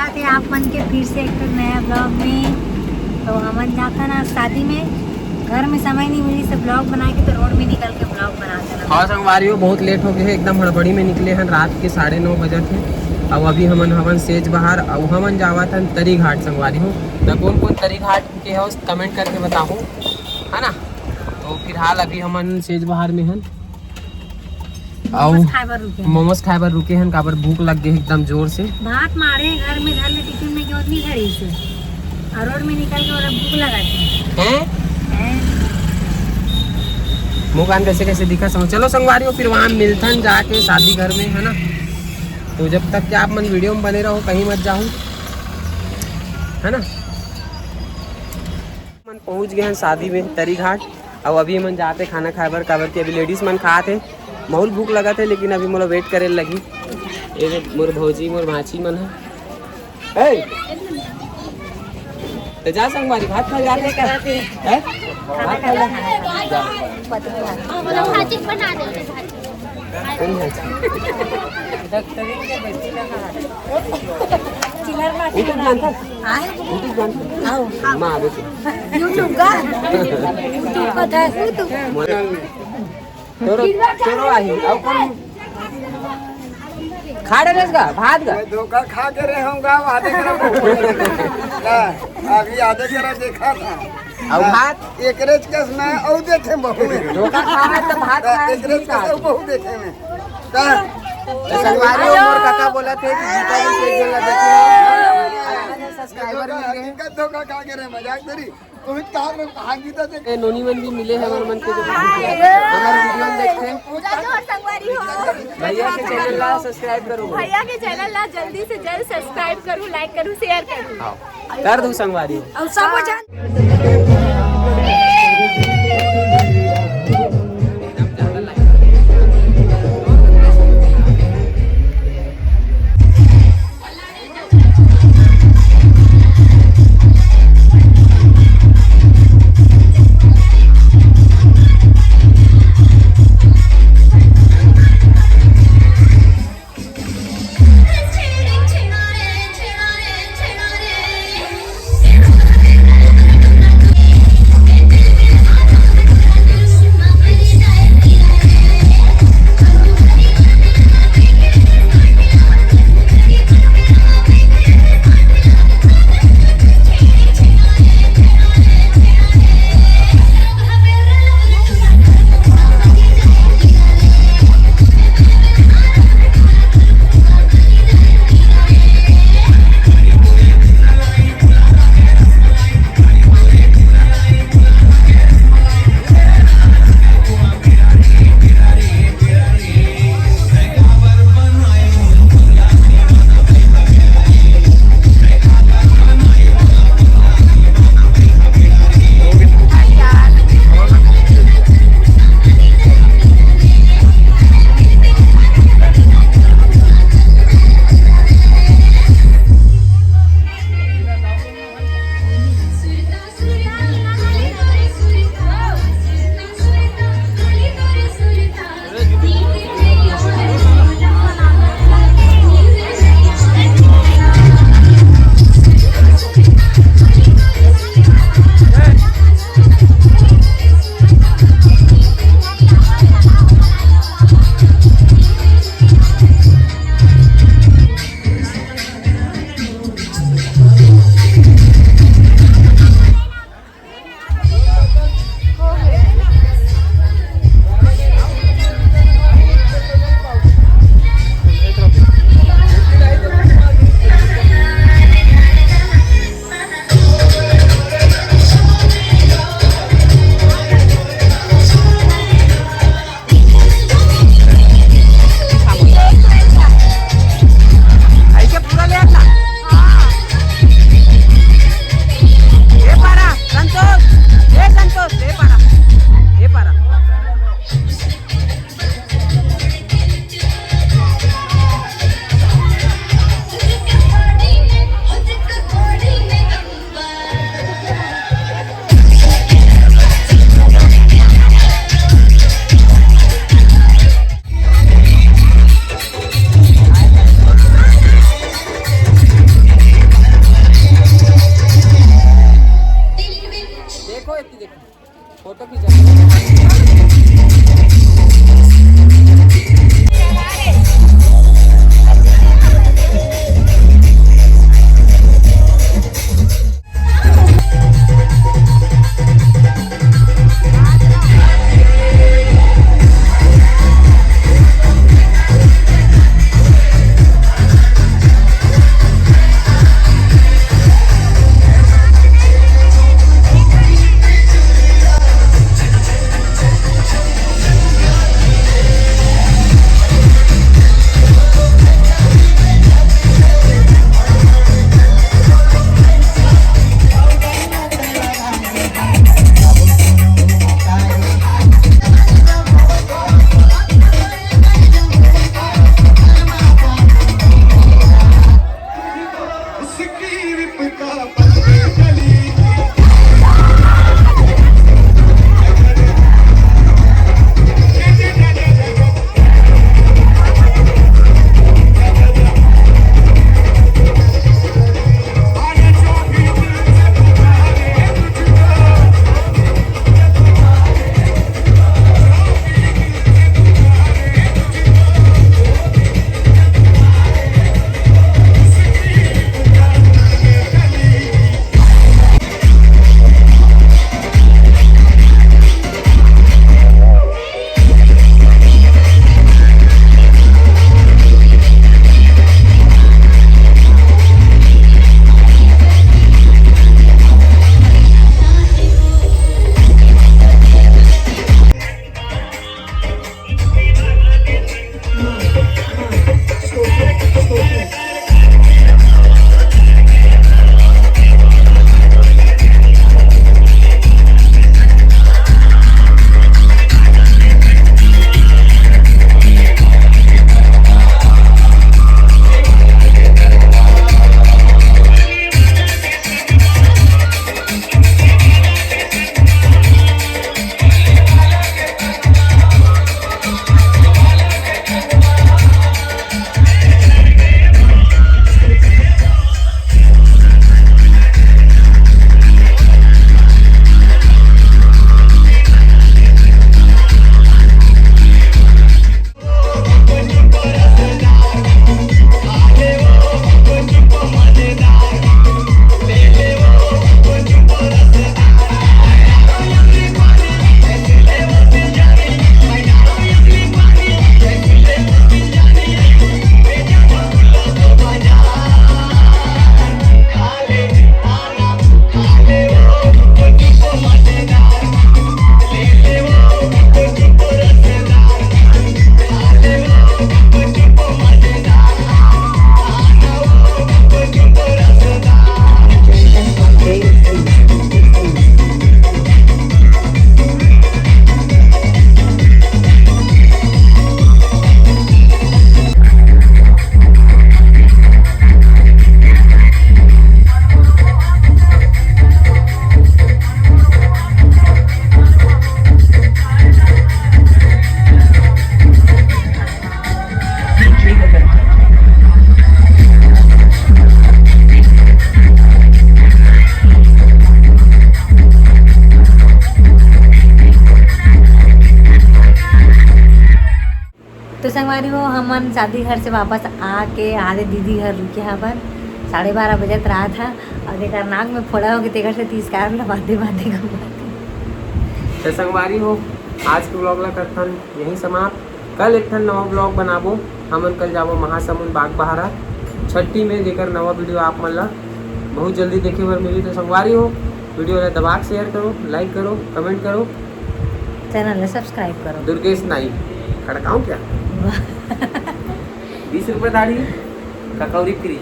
स्वागत है आप मन के फिर से एक नया ब्लॉग में। तो हमन जाता ना शादी में, घर में समय नहीं मिली सब ब्लॉग बना के तो रोड में निकल के ब्लॉग बनाते हैं। हाँ संगवारियों बहुत लेट हो गए है, एकदम हड़बड़ी में निकले हैं, रात के 9:30 बजे थे। अब अभी हमन सेज बाहर अब हमन जावा था तरी घाट संगवारी हो। तो कौन कौन तरी घाट के है कमेंट करके बताओ, है ना। तो फिलहाल अभी हमन सेज बाहर में हैं मोमोज खाए बर रुके हैं, काबर भूख लग गई एकदम जोर से। भात मारे घर में धर ले टिफिन में क्यों नहीं धरी से और रोड में निकल के और भूख लगा हैं मुँह कान कैसे कैसे दिखा समझ। चलो संगवारियों फिर वहाँ मिलथन जाके शादी घर में, है ना। तो जब तक क्या आप मन वीडियो में बने रहो, कहीं मत जाओ, है ना। मन पहुँच गए हैं शादी में तरी घाट। अब अभी मन जाते खाना खाए बर, काबर के अभी लेडीज मन खा थे, बहुत भूख लगा थे, लेकिन अभी मोला वेट करे लगी। ये मोर भौजी मोर भाची मन है तो जा संगवारी भात खा जाते कराते हैं भात खा जा भाजी बना दे चिलर माटी जानता आए जानता आओ मां आवे यूट्यूब का था चलो आई अब कौन खा डरेस का भात का धोखा खा के रहे होगा आधे अभी आधे करा देखा था अब भात एकरेज कस में और देखे बहु धोखा खा है तो भात खा एकरेज कस बहु देखे में संगवारी मोर काका बोला थे कि जीता जी से जला देखे सब्सक्राइबर मिल गए हैं। धोखा खा के रहे मजाक तेरी कोई कार में कहां गीता देख नोनी मन भी मिले हैं हमारे मन के हमारे वीडियो देखते हैं। भैया के चैनल ला सब्सक्राइब करो, भैया के चैनल ला जल्दी से जल्द सब्सक्राइब करूँ, लाइक करूँ, शेयर करूँ। कर दो संगवारी और सब जान संगवारी हो हमन शादी घर से वापस आके आधे दीदी घर रुके हवन 12:30 बजत रहा था और एक नाक में फोड़ा हो गया तेकर से 30 कार बाते बाते तो संगवारी हो आज के ब्लॉग ला करथन यहीं समाप्त। कल एक ठन नवा ब्लॉग बनाबो हमन कल जाबो महासमुंद बाग बहारा छट्टी में जेकर नवा वीडियो आप मन ला बहुत जल्दी देखे बर मिली। तो संगवारी हो वीडियो ला दबा के शेयर करो, लाइक करो, कमेंट करो, चैनल सब्सक्राइब करो। दुर्गेश नाई खड़काऊं क्या 20 रुपये दाढ़ी ककौरी फ्री।